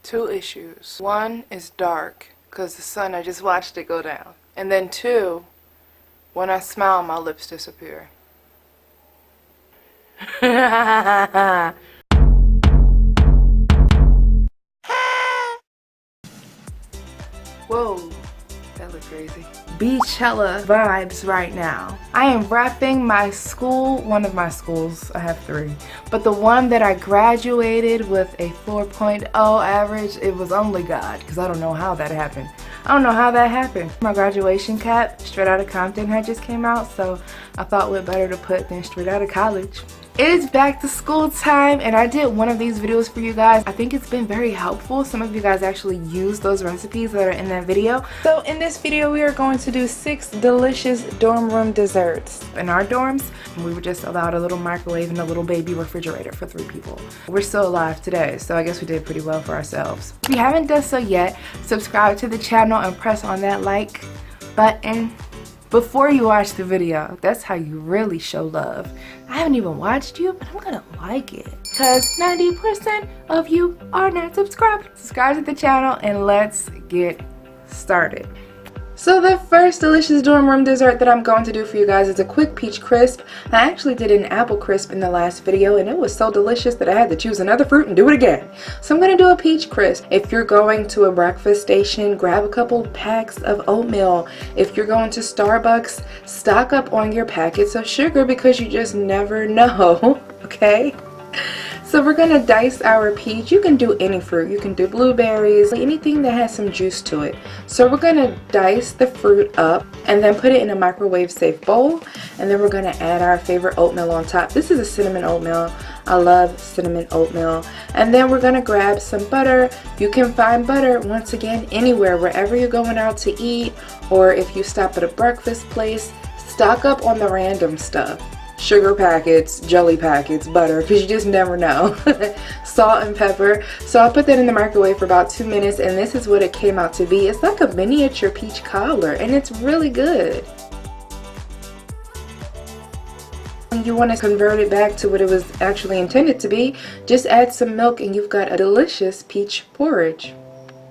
Two issues. One is dark, because the sun, I just watched it go down. And then two, when I smile, my lips disappear. Whoa, that looked crazy. Beychella vibes right now. I am wrapping my school, one of my schools, I have 3, but the one that I graduated with a 4.0 average, it was only God, because I don't know how that happened. I don't know how that happened. My graduation cap, straight out of Compton, had just came out, so I thought what better to put than straight out of college. It is back to school time, and I did one of these videos for you guys. I think it's been very helpful. Some of you guys actually use those recipes that are in that video. So in this video, we are going to do 6 delicious dorm room desserts. In our dorms, we were just allowed a little microwave and a little baby refrigerator for 3 people. We're still alive today, so I guess we did pretty well for ourselves. If you haven't done so yet, subscribe to the channel and press on that like button before you watch the video. That's how you really show love. I haven't even watched you, but I'm gonna like it because 90% of you are not subscribed. Subscribe to the channel and let's get started. So the first delicious dorm room dessert that I'm going to do for you guys is a quick peach crisp. I actually did an apple crisp in the last video and it was so delicious that I had to choose another fruit and do it again. So I'm going to do a peach crisp. If you're going to a breakfast station, grab a couple packs of oatmeal. If you're going to Starbucks, stock up on your packets of sugar because you just never know, okay? So we're going to dice our peach. You can do any fruit. You can do blueberries, anything that has some juice to it. So we're going to dice the fruit up and then put it in a microwave safe bowl. And then we're going to add our favorite oatmeal on top. This is a cinnamon oatmeal. I love cinnamon oatmeal. And then we're going to grab some butter. You can find butter, once again, anywhere, wherever you're going out to eat, or if you stop at a breakfast place, stock up on the random stuff. Sugar packets, jelly packets, butter, because you just never know. Salt and pepper. So I'll put that in the microwave for about 2 minutes, and this is what it came out to be. It's like a miniature peach cobbler, and it's really good. When you want to convert it back to what it was actually intended to be, just add some milk and you've got a delicious peach porridge.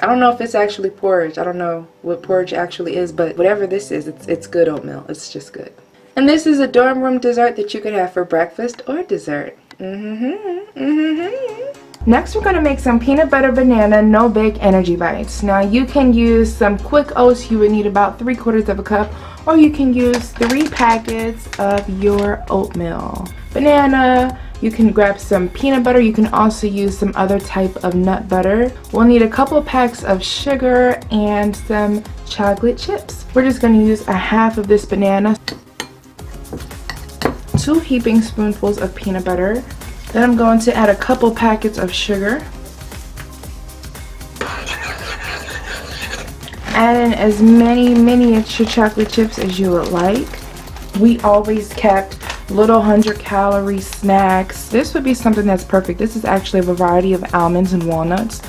I don't know if it's actually porridge. I don't know what porridge actually is, but whatever this is, it's good oatmeal. It's just good. And this is a dorm room dessert that you could have for breakfast or dessert. Next, we're going to make some peanut butter banana no bake energy bites. Now you can use some quick oats. You would need about 3/4 cup, or you can use 3 packets of your oatmeal. Banana, you can grab some peanut butter. You can also use some other type of nut butter. We'll need a couple packs of sugar and some chocolate chips. We're just going to use a half of this banana. 2 heaping spoonfuls of peanut butter. Then I'm going to add a couple packets of sugar. Add in as many miniature chocolate chips as you would like. We always kept little 100-calorie snacks. This would be something that's perfect. This is actually a variety of almonds and walnuts.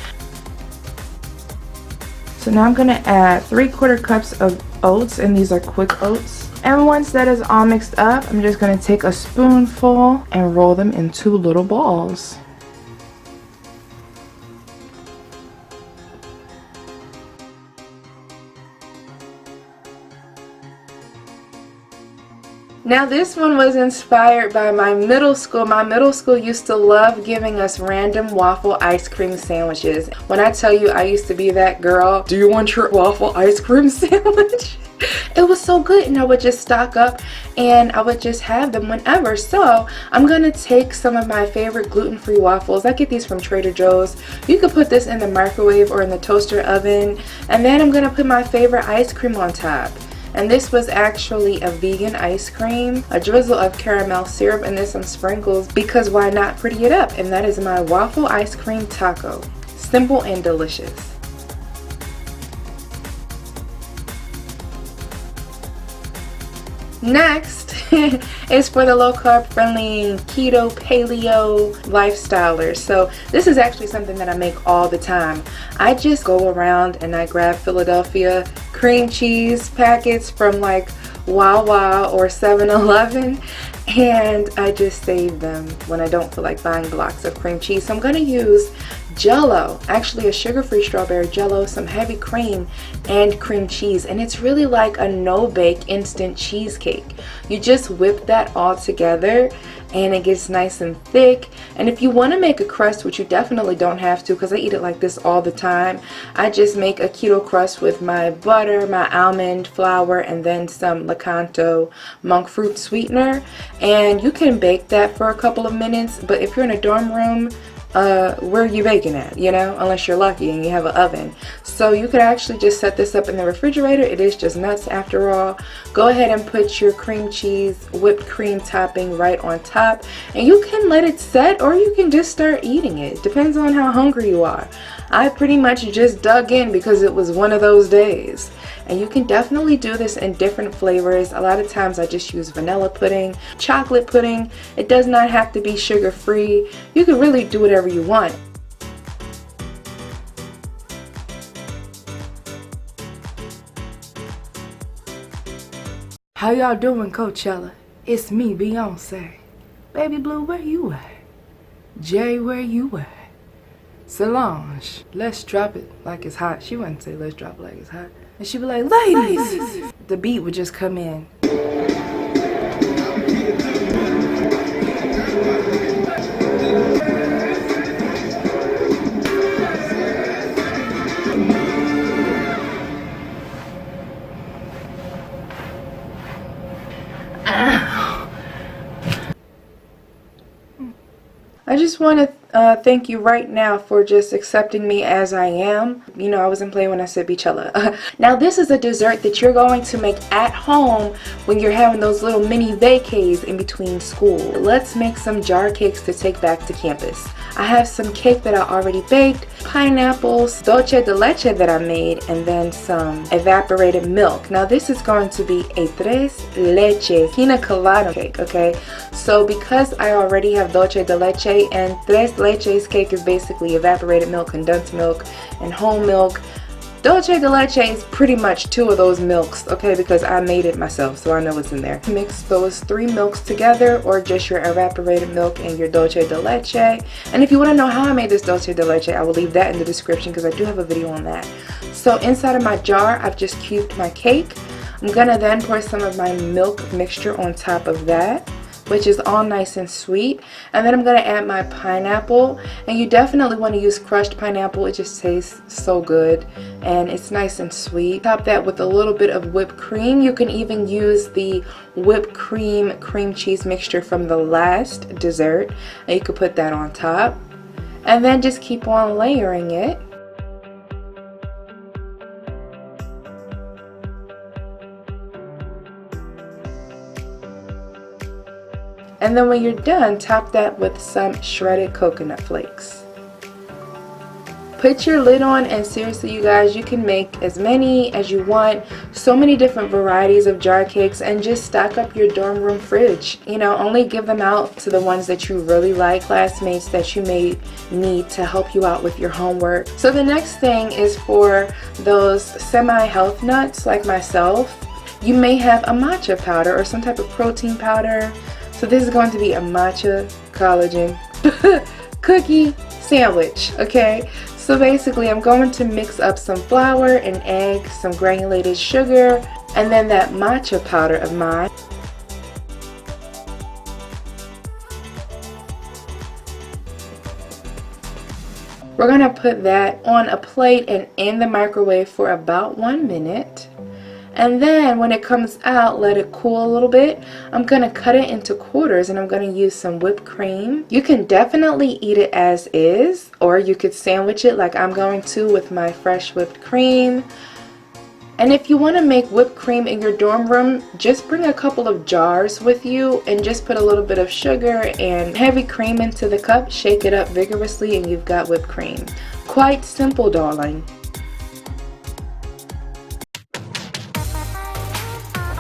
So now I'm going to add 3/4 cups of oats, and these are quick oats. And once that is all mixed up, I'm just going to take a spoonful and roll them into little balls. Now this one was inspired by my middle school. My middle school used to love giving us random waffle ice cream sandwiches. When I tell you I used to be that girl, do you want your waffle ice cream sandwich? It was so good, and I would just stock up and I would just have them whenever. So I'm gonna take some of my favorite gluten-free waffles. I get these from Trader Joe's. You could put this in the microwave or in the toaster oven, and then I'm gonna put my favorite ice cream on top. And this was actually a vegan ice cream, a drizzle of caramel syrup, and then some sprinkles, because why not pretty it up? And that is my waffle ice cream taco. Simple and delicious. Next is for the low carb friendly keto paleo lifestylers. So this is actually something that I make all the time. I just go around and I grab Philadelphia cream cheese packets from like Wawa or 7-Eleven, and I just save them when I don't feel like buying blocks of cream cheese. So I'm going to use Jello, actually a sugar-free strawberry Jello, some heavy cream, and cream cheese. And it's really like a no-bake instant cheesecake. You just whip that all together and it gets nice and thick. And if you want to make a crust, which you definitely don't have to because I eat it like this all the time, I just make a keto crust with my butter, my almond flour, and then some Leche monk fruit sweetener. And you can bake that for a couple of minutes, but if you're in a dorm room, where are you baking at, you know, unless you're lucky and you have an oven. So you could actually just set this up in the refrigerator. It is just nuts after all. Go ahead and put your cream cheese whipped cream topping right on top, and you can let it set or you can just start eating it. Depends on how hungry you are. I pretty much just dug in because it was one of those days. And you can definitely do this in different flavors. A lot of times I just use vanilla pudding, chocolate pudding. It does not have to be sugar free. You can really do whatever you want. How y'all doing, Coachella? It's me, Beyonce. Baby Blue, where you at? Jay, where you at? Solange, let's drop it like it's hot. She wouldn't say let's drop it like it's hot. And she'd be like, ladies! The beat would just come in. I just want to thank you right now for just accepting me as I am. You know, I wasn't playing when I said Beychella. Now this is a dessert that you're going to make at home when you're having those little mini vacays in between school. Let's make some jar cakes to take back to campus. I have some cake that I already baked, pineapples, dulce de leche that I made, and then some evaporated milk. Now this is going to be a tres leches pina colada cake, okay? So because I already have dulce de leche, and tres leches cake is basically evaporated milk, condensed milk, and whole milk, dulce de leche is pretty much two of those milks, okay, because I made it myself, so I know what's in there. Mix those three milks together, or just your evaporated milk and your dulce de leche. And if you want to know how I made this dulce de leche, I will leave that in the description because I do have a video on that. So inside of my jar, I've just cubed my cake. I'm gonna then pour some of my milk mixture on top of that, which is all nice and sweet. And then I'm going to add my pineapple, and you definitely want to use crushed pineapple. It just tastes so good and it's nice and sweet. Top that with a little bit of whipped cream. You can even use the whipped cream cheese mixture from the last dessert, and you could put that on top, and then just keep on layering it. And then when you're done, top that with some shredded coconut flakes. Put your lid on, and seriously you guys, you can make as many as you want. So many different varieties of jar cakes, and just stock up your dorm room fridge. You know, only give them out to the ones that you really like, classmates that you may need to help you out with your homework. So the next thing is for those semi-health nuts like myself. You may have a matcha powder or some type of protein powder. So this is going to be a matcha collagen cookie sandwich, okay? So basically I'm going to mix up some flour, an egg, some granulated sugar, and then that matcha powder of mine. We're going to put that on a plate and in the microwave for about 1 minute. And then when it comes out, let it cool a little bit. I'm going to cut it into quarters, and I'm going to use some whipped cream. You can definitely eat it as is, or you could sandwich it like I'm going to with my fresh whipped cream. And if you want to make whipped cream in your dorm room, just bring a couple of jars with you and just put a little bit of sugar and heavy cream into the cup. Shake it up vigorously and you've got whipped cream. Quite simple, darling.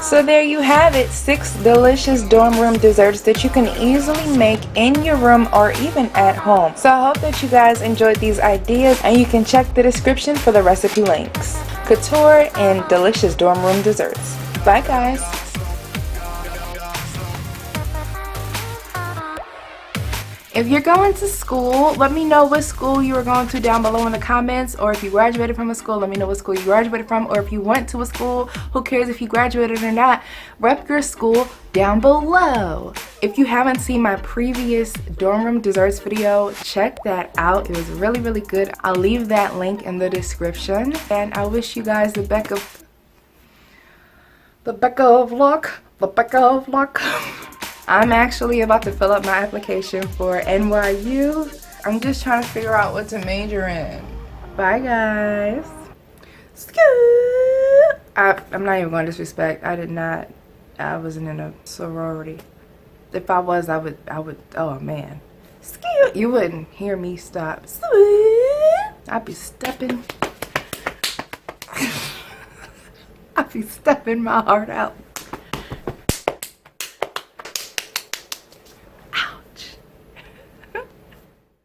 So there you have it, 6 delicious dorm room desserts that you can easily make in your room or even at home. So I hope that you guys enjoyed these ideas, and you can check the description for the recipe links. Couture and delicious dorm room desserts. Bye guys. If you're going to school, let me know what school you were going to down below in the comments. Or if you graduated from a school, let me know what school you graduated from. Or if you went to a school, who cares if you graduated or not? Rep your school down below. If you haven't seen my previous dorm room desserts video, check that out. It was really, really good. I'll leave that link in the description. And I wish you guys the best of luck. I'm actually about to fill up my application for NYU. I'm just trying to figure out what to major in. Bye, guys. I'm not even going to disrespect. I wasn't in a sorority. If I was, I would, oh man. You wouldn't hear me stop. I'd be stepping. I'd be stepping my heart out.